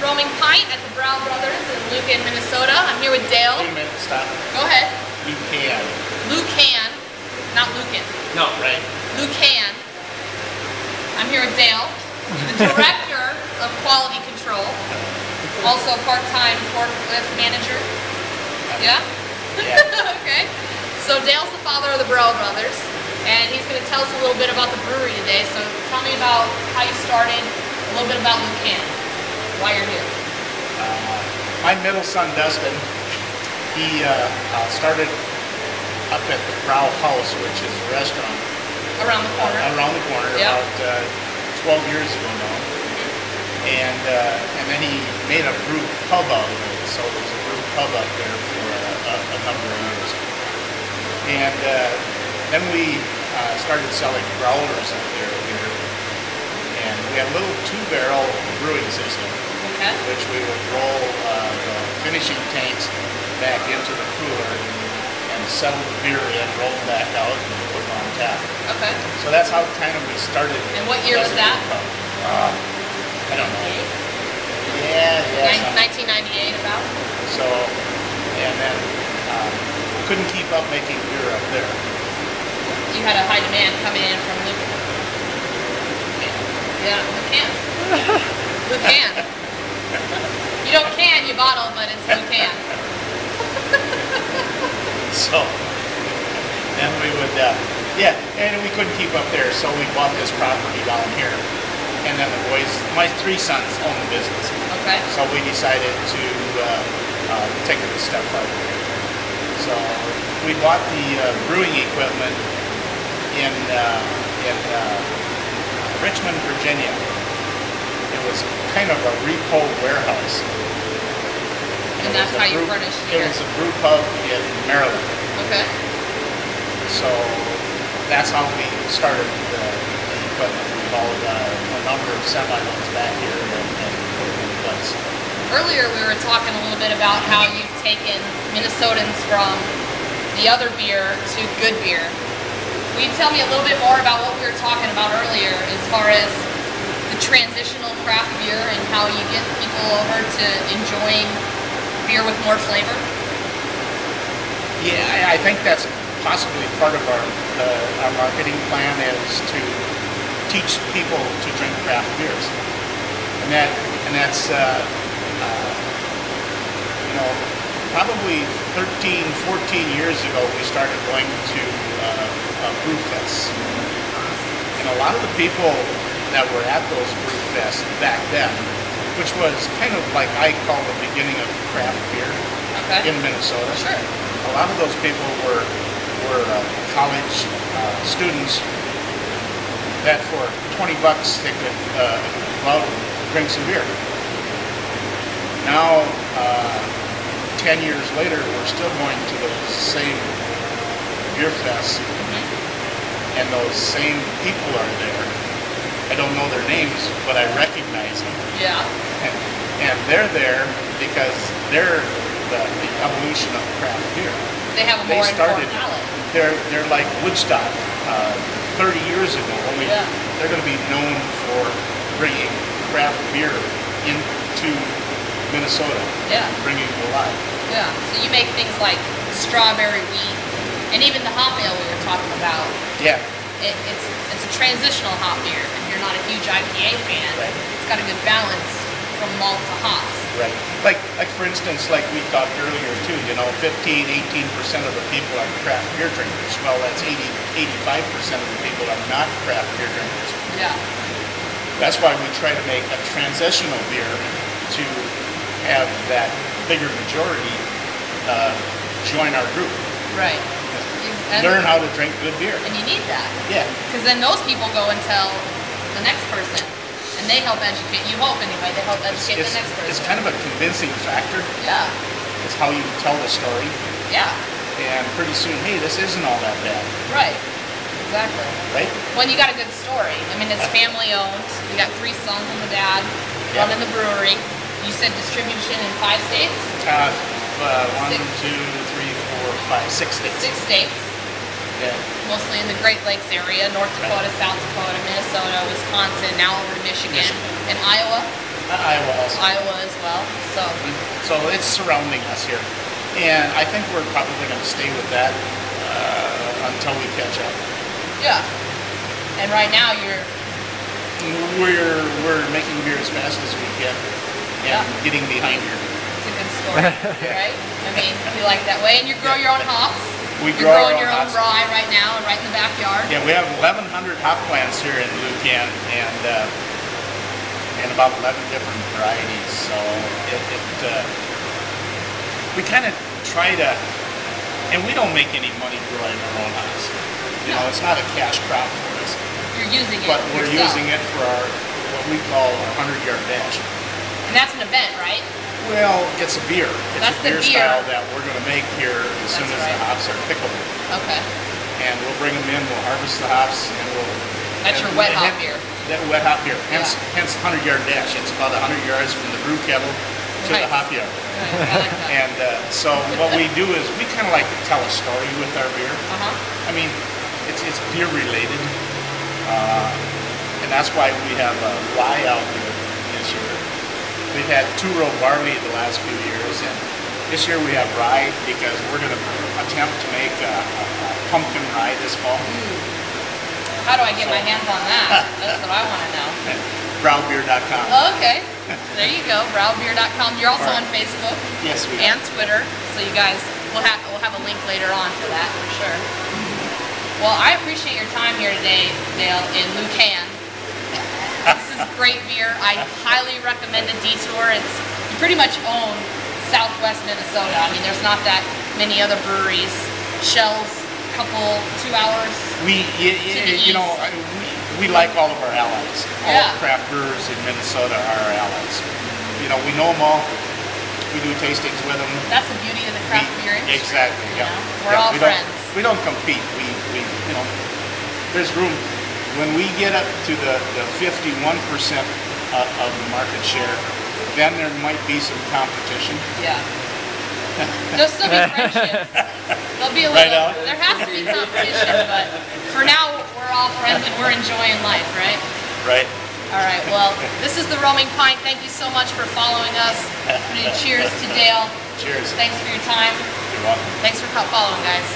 Roaming Pint at the Brau Brothers in LuCAN, Minnesota. I'm here with Dale. Wait a minute, stop. Go ahead. LuCAN. LuCAN, not LuCAN. No, right. LuCAN. I'm here with Dale, the Director of Quality Control, also part-time forklift manager. Yeah? Yeah. Okay. So Dale's the father of the Brau Brothers, and he's going to tell us a little bit about the brewery today. So tell me about how you started, a little bit about LuCAN, why you're here. My middle son, Dustin, he started up at the Brau House, which is a restaurant. Around the corner. Around the corner, yep. About 12 years ago now. And then he made a brew pub out of it. So there was a brew pub up there for a number of years. And then we started selling growlers up there here. And we had a little 2-barrel brewing system, okay, which we would roll the finishing tanks back into the cooler and settle the beer in, roll them back out, and put them on tap. Okay. So that's how kind of we started. And what year was that? I don't know. Yeah. 1998 about. So, and then couldn't keep up making beer up there. You had a high demand coming in from LuCAN. Yeah, LuCAN. LuCAN. You don't can, you bottle, but it's LuCAN. So, then we would, and we couldn't keep up there, so we bought this property down here. And then the boys, my 3 sons own the business. Okay. So we decided to take it a step farther. So we bought the brewing equipment in Richmond, Virginia. It was kind of a repo warehouse. And that's how you furnished it? It was a brew pub in Maryland. Okay. So that's how we started the equipment. We hauled a number of semi-loads back here and put it in place. Earlier we were talking a little bit about how you've taken Minnesotans from the other beer to good beer. Will you tell me a little bit more about what we were talking about earlier as far as the transitional craft beer and how you get people over to enjoying beer with more flavor? Yeah, I think that's possibly part of our marketing plan is to teach people to drink craft beers. And that's probably 13, 14 years ago we started going to brew fests. And a lot of the people that were at those brew fests back then, which was kind of like I call the beginning of craft beer in Minnesota. Sure. A lot of those people were college students that for 20 bucks they could go out and drink some beer. Now, 10 years later, we're still going to those same beer fests, and those same people are there. I don't know their names, but I recognize them. Yeah. And they're there because they're the evolution of craft beer. They have a more informed palate. They're like Woodstock 30 years ago. Only they're going to be known for bringing craft beer into Minnesota. Yeah. Bringing it alive. Yeah. So you make things like strawberry wheat, and even the hop ale we were talking about. Yeah. It's a transitional hop beer. If you're not a huge IPA fan, it's got a good balance from malt to hops. Right. Like for instance, like we talked earlier too, 15, 18% of the people are craft beer drinkers. Well, that's 85% of the people are not craft beer drinkers. Yeah. That's why we try to make a transitional beer to have that bigger majority join our group. Right. Learn how to drink good beer. And you need that. Yeah. Because then those people go and tell the next person. And they help educate, you hope anyway, they help educate the next person. It's kind of a convincing factor. Yeah. It's how you tell the story. Yeah. And pretty soon, hey, this isn't all that bad. Right. Exactly. Right? Well, you got a good story. I mean, it's family owned. You got 3 sons and the dad running the brewery. You said distribution in 5 states? 1, 2, 3, 4, 5, 6 states. 6 states. Yeah. Mostly in the Great Lakes area, North Dakota, South Dakota, Minnesota, Wisconsin, now over to Michigan, and Iowa. Iowa also. Iowa as well. So it's surrounding us here. And I think we're probably going to stay with that until we catch up. Yeah. And right now We're making beer as fast as we can and getting behind here. It's a good story, right? I mean, you like that way. And you grow your own hops. You're growing your own rye right now and right in the backyard. Yeah, we have 1,100 hop plants here in LuCAN and about 11 different varieties. So we kind of try to, and we don't make any money growing our own hops. You know, it's not a cash crop for us. You're using it But we're yourself. using it for our, what we call our 100-yard dash. And that's an event, right? Well, it's a beer. It's That's a beer the beer style that we're going to make here as soon as the hops are pickled. Okay. And we'll bring them in, we'll harvest the hops, and we'll... That's your wet hop beer. That wet hop beer. Hence 100-yard dash. It's about 100 yards from the brew kettle to the hop yard. Nice. I like that. And so what we do is we kind of like to tell a story with our beer. Uh-huh. I mean, it's beer related. And that's why we have rye out here this year. We've had two-row barley the last few years, and this year we have rye because we're going to attempt to make a pumpkin rye this fall. How do I get my hands on that? That's what I want to know. BrauBeer.com. Oh, okay. There you go, BrauBeer.com. You're also on Facebook. Yes, we and are. Twitter. So you guys, we'll have a link later on to that for sure. Well, I appreciate your time here today, Dale, in LuCAN. This is great beer. I highly recommend a detour. You pretty much own Southwest Minnesota. I mean, there's not that many other breweries. Shell's, couple 2 hours. We like all of our allies. All Yeah. craft brewers in Minnesota are our allies. You know, we know them all. We do tastings with them. That's the beauty of the craft beer industry. Exactly. Yeah. We're all friends. We don't compete. We you know, there's room. When we get up to the 51% of the market share, then there might be some competition. Yeah. There'll still be friendships. There'll be a Right, little. Al? There has to be competition, but for now we're all friends and we're enjoying life, right? Right. All right. Well, this is the Roaming Pint. Thank you so much for following us. Cheers to Dale. Cheers. Thanks for your time. You're welcome. Thanks for following, guys.